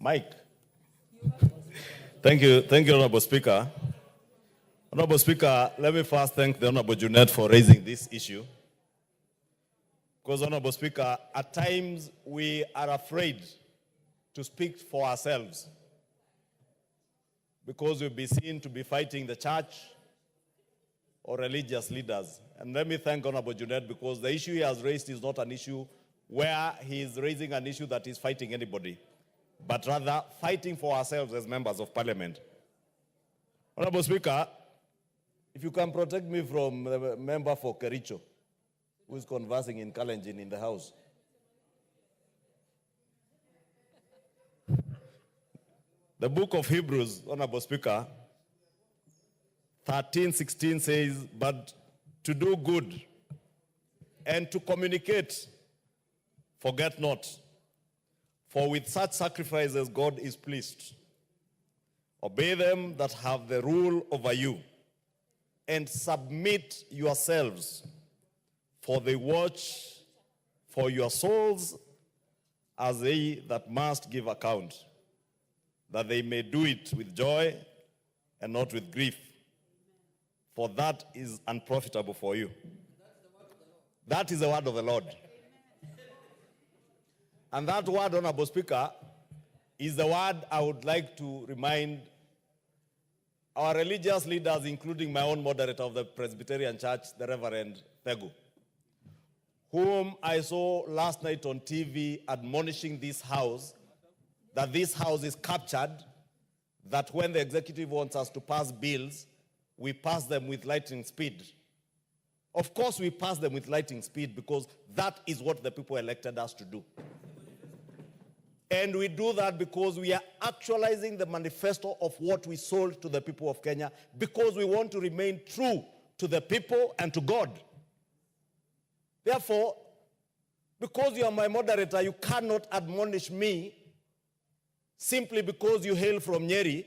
Mike. Thank you, Honorable Speaker. Honorable Speaker, let me first thank the Honorable Junet for raising this issue. Because, Honorable Speaker, at times we are afraid to speak for ourselves because we'll be seen to be fighting the church or religious leaders. And let me thank Honorable Junet because the issue he has raised is not an issue where he is raising an issue that is fighting anybody, but rather fighting for ourselves as members of parliament. Honorable Speaker, if you can protect me from the member for Kericho, who is conversing in Kalenjin in the house. The book of Hebrews, Honorable Speaker, 13:16 says, but to do good and to communicate, forget not, for with such sacrifices God is pleased. Obey them that have the rule over you, and submit yourselves, for they watch for your souls as they that must give account, that they may do it with joy and not with grief, for that is unprofitable for you. That is the word of the Lord. And that word, Honorable Speaker, is the word I would like to remind our religious leaders, including my own moderator of the Presbyterian Church, the Reverend Thegu, whom I saw last night on TV admonishing this house that this house is captured, that when the executive wants us to pass bills, we pass them with lightning speed. Of course we pass them with lightning speed because that is what the people elected us to do. And we do that because we are actualizing the manifesto of what we sold to the people of Kenya, because we want to remain true to the people and to God. Therefore, because you are my moderator, you cannot admonish me simply because you hail from Nyeri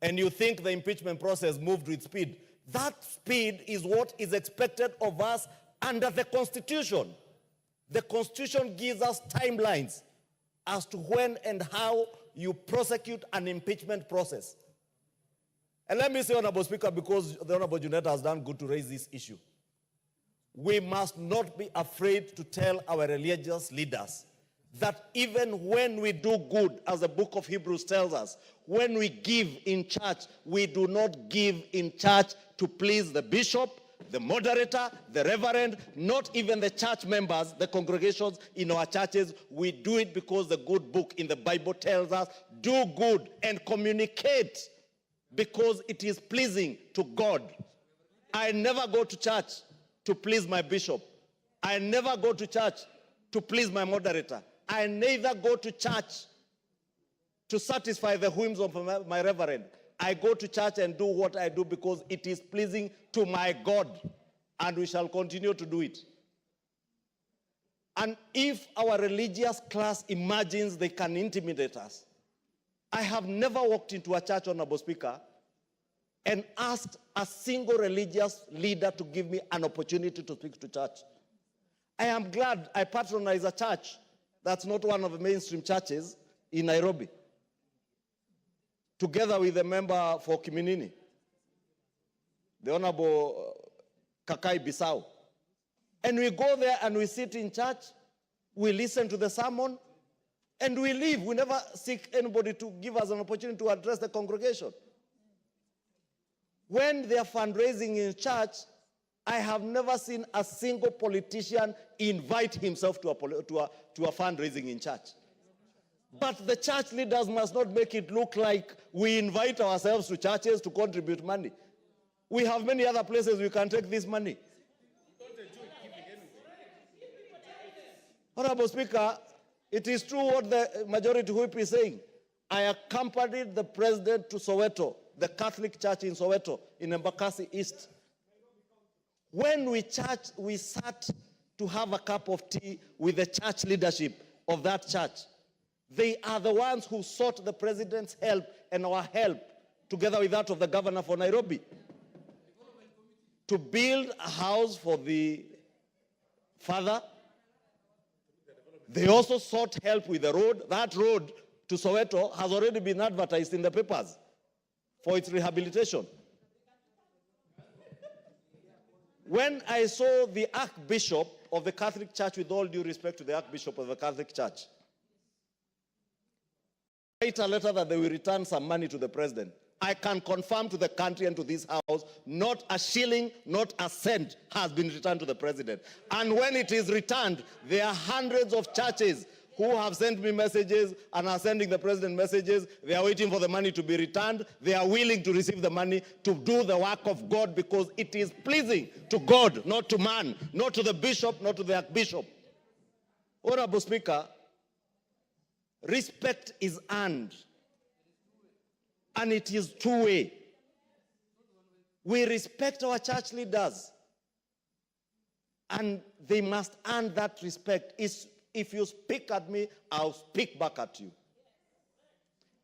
and you think the impeachment process moved with speed. That speed is what is expected of us under the Constitution. The Constitution gives us timelines as to when and how you prosecute an impeachment process. And let me say, Honorable Speaker, because the Honorable Junet has done good to raise this issue, we must not be afraid to tell our religious leaders that even when we do good, as the book of Hebrews tells us, when we give in church, we do not give in church to please the bishop, the moderator, the reverend, not even the church members, the congregations in our churches. We do it because the good book in the Bible tells us, do good and communicate because it is pleasing to God. I never go to church to please my bishop. I never go to church to please my moderator. I neither go to church to satisfy the whims of my reverend. I go to church and do what I do because it is pleasing to my God, and we shall continue to do it. And if our religious class imagines they can intimidate us, I have never walked into a church, Honorable Speaker, and asked a single religious leader to give me an opportunity to speak to church. I am glad I patronize a church that's not one of the mainstream churches in Nairobi, together with a member for Kimani, the Honorable Kakai Bissau. And we go there and we sit in church, we listen to the sermon, and we leave. We never seek anybody to give us an opportunity to address the congregation. When they are fundraising in church, I have never seen a single politician invite himself to a fundraising in church. But the church leaders must not make it look like we invite ourselves to churches to contribute money. We have many other places we can take this money. Honorable Speaker, it is true what the majority whip is saying. I accompanied the president to Soweto, the Catholic Church in Soweto, in Embakasi East. When we sat to have a cup of tea with the church leadership of that church. They are the ones who sought the president's help and our help, together with that of the governor for Nairobi, to build a house for the father. They also sought help with the road. That road to Soweto has already been advertised in the papers for its rehabilitation. When I saw the Archbishop of the Catholic Church, with all due respect to the Archbishop of the Catholic Church, write a letter that they will return some money to the president, I can confirm to the country and to this house, not a shilling, not a cent has been returned to the president. And when it is returned, there are hundreds of churches who have sent me messages and are sending the president messages. They are waiting for the money to be returned. They are willing to receive the money to do the work of God because it is pleasing to God, not to man, not to the bishop, not to the archbishop. Honorable Speaker, respect is earned, and it is two-way. We respect our church leaders, and they must earn that respect. If you speak at me, I'll speak back at you.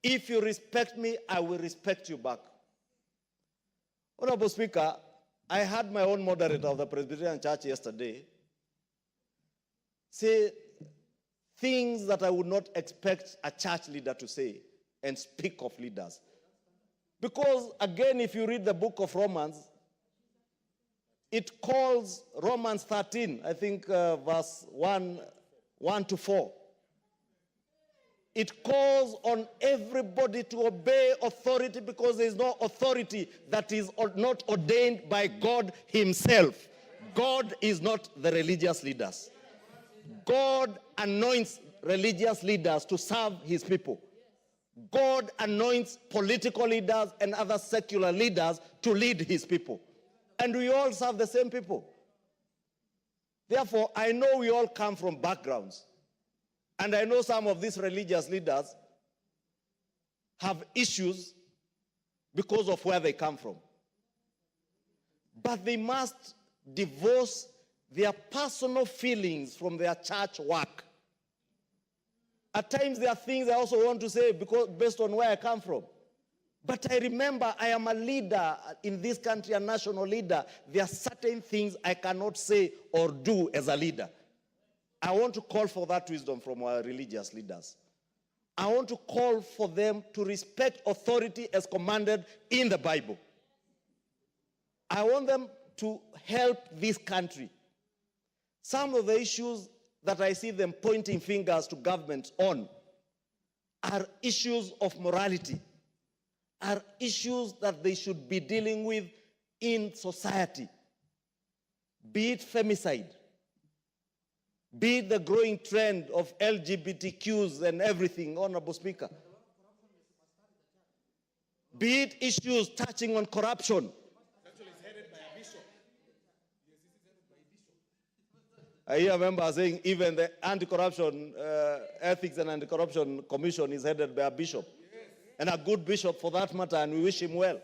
If you respect me, I will respect you back. Honorable Speaker, I had my own moderator of the Presbyterian Church yesterday say things that I would not expect a church leader to say and speak of leaders. Because, again, if you read the book of Romans, it calls Romans 13, I think verse 1 to 4. It calls on everybody to obey authority because there is no authority that is not ordained by God himself. God is not the religious leaders. God anoints religious leaders to serve his people. God anoints political leaders and other secular leaders to lead his people. And we all serve the same people. Therefore, I know we all come from backgrounds. And I know some of these religious leaders have issues because of where they come from. But they must divorce their personal feelings from their church work. At times there are things I also want to say because based on where I come from. But I remember I am a leader in this country, a national leader. There are certain things I cannot say or do as a leader. I want to call for that wisdom from our religious leaders. I want to call for them to respect authority as commanded in the Bible. I want them to help this country. Some of the issues that I see them pointing fingers to governments on are issues of morality, are issues that they should be dealing with in society. Be it femicide, be it the growing trend of LGBTQs and everything, Honorable Speaker. Be it issues touching on corruption. Actually, it's headed by a bishop. I hear a member saying even the anti-corruption, ethics and anti-corruption commission is headed by a bishop. Yes. And a good bishop for that matter, and we wish him well.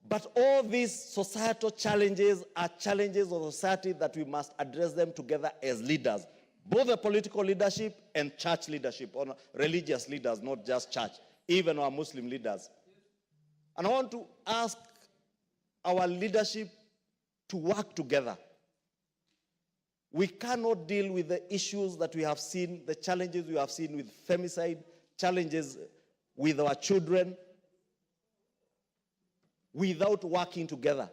But all these societal challenges are challenges of society that we must address them together as leaders. Both the political leadership and church leadership, or religious leaders, not just church, even our Muslim leaders. And I want to ask our leadership to work together. We cannot deal with the issues that we have seen, the challenges we have seen with femicide, challenges with our children, without working together.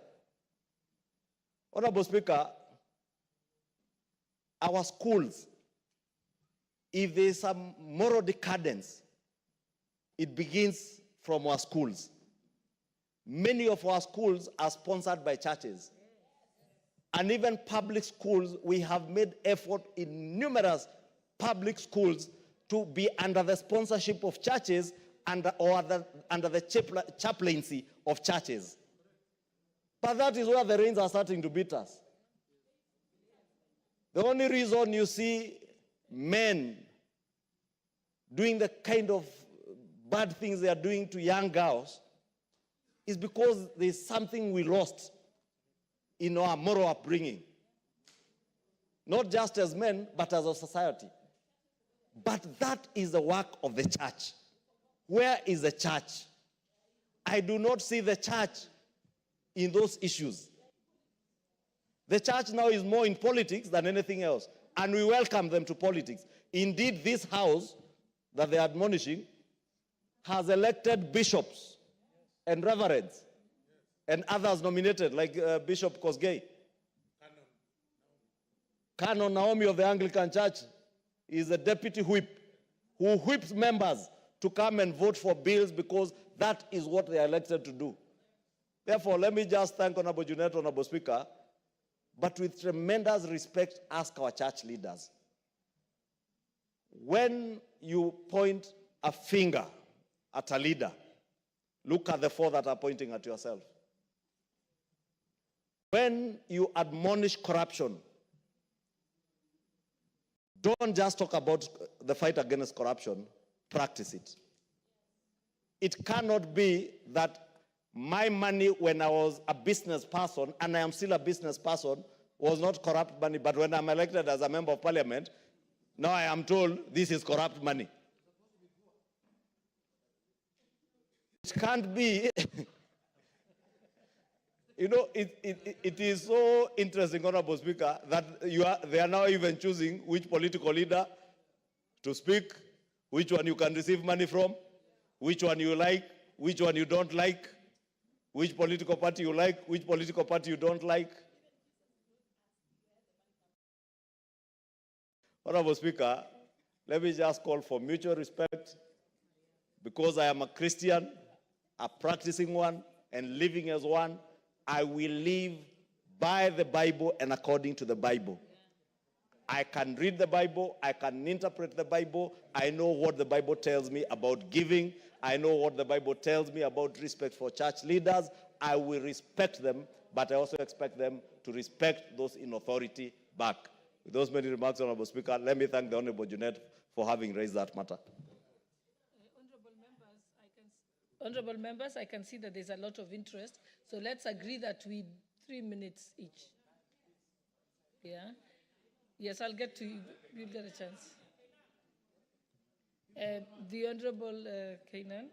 Honorable Speaker, our schools, if there is some moral decadence, it begins from our schools. Many of our schools are sponsored by churches. And even public schools, we have made effort in numerous public schools to be under the sponsorship of churches under the chaplaincy of churches. But that is where the rains are starting to beat us. The only reason you see men doing the kind of bad things they are doing to young girls is because there's something we lost in our moral upbringing. Not just as men, but as a society. But that is the work of the church. Where is the church? I do not see the church in those issues. The church now is more in politics than anything else. and we welcome them to politics. Indeed, this house that they are admonishing has elected bishops and reverends and others nominated, like Bishop Kosgei. Canon Naomi of the Anglican Church is a deputy whip who whips members to come and vote for bills because that is what they are elected to do. Therefore, let me just thank Honorable Junet, Honorable Speaker, but with tremendous respect, ask our church leaders. When you point a finger at a leader, look at the four that are pointing at yourself. When you admonish corruption, don't just talk about the fight against corruption, practice it. It cannot be that my money when I was a business person, and I am still a business person, was not corrupt money, but when I'm elected as a member of parliament, now I am told this is corrupt money. It can't be. You know, it is so interesting, Honorable Speaker, that they are now even choosing which political leader to speak, which one you can receive money from, which one you like, which one you don't like, which political party you like, which political party you don't like. Honorable Speaker, let me just call for mutual respect. Because I am a Christian, a practicing one, and living as one, I will live by the Bible and according to the Bible. I can read the Bible, I can interpret the Bible, I know what the Bible tells me about giving, I know what the Bible tells me about respect for church leaders. I will respect them, but I also expect them to respect those in authority back. With those many remarks, Honorable Speaker, let me thank the Honorable Junet for having raised that matter. Honorable members, I can see that there's a lot of interest, so let's agree that we 3 minutes each. Yeah? Yes, I'll get to you. You'll get a chance. The Honorable Kainan.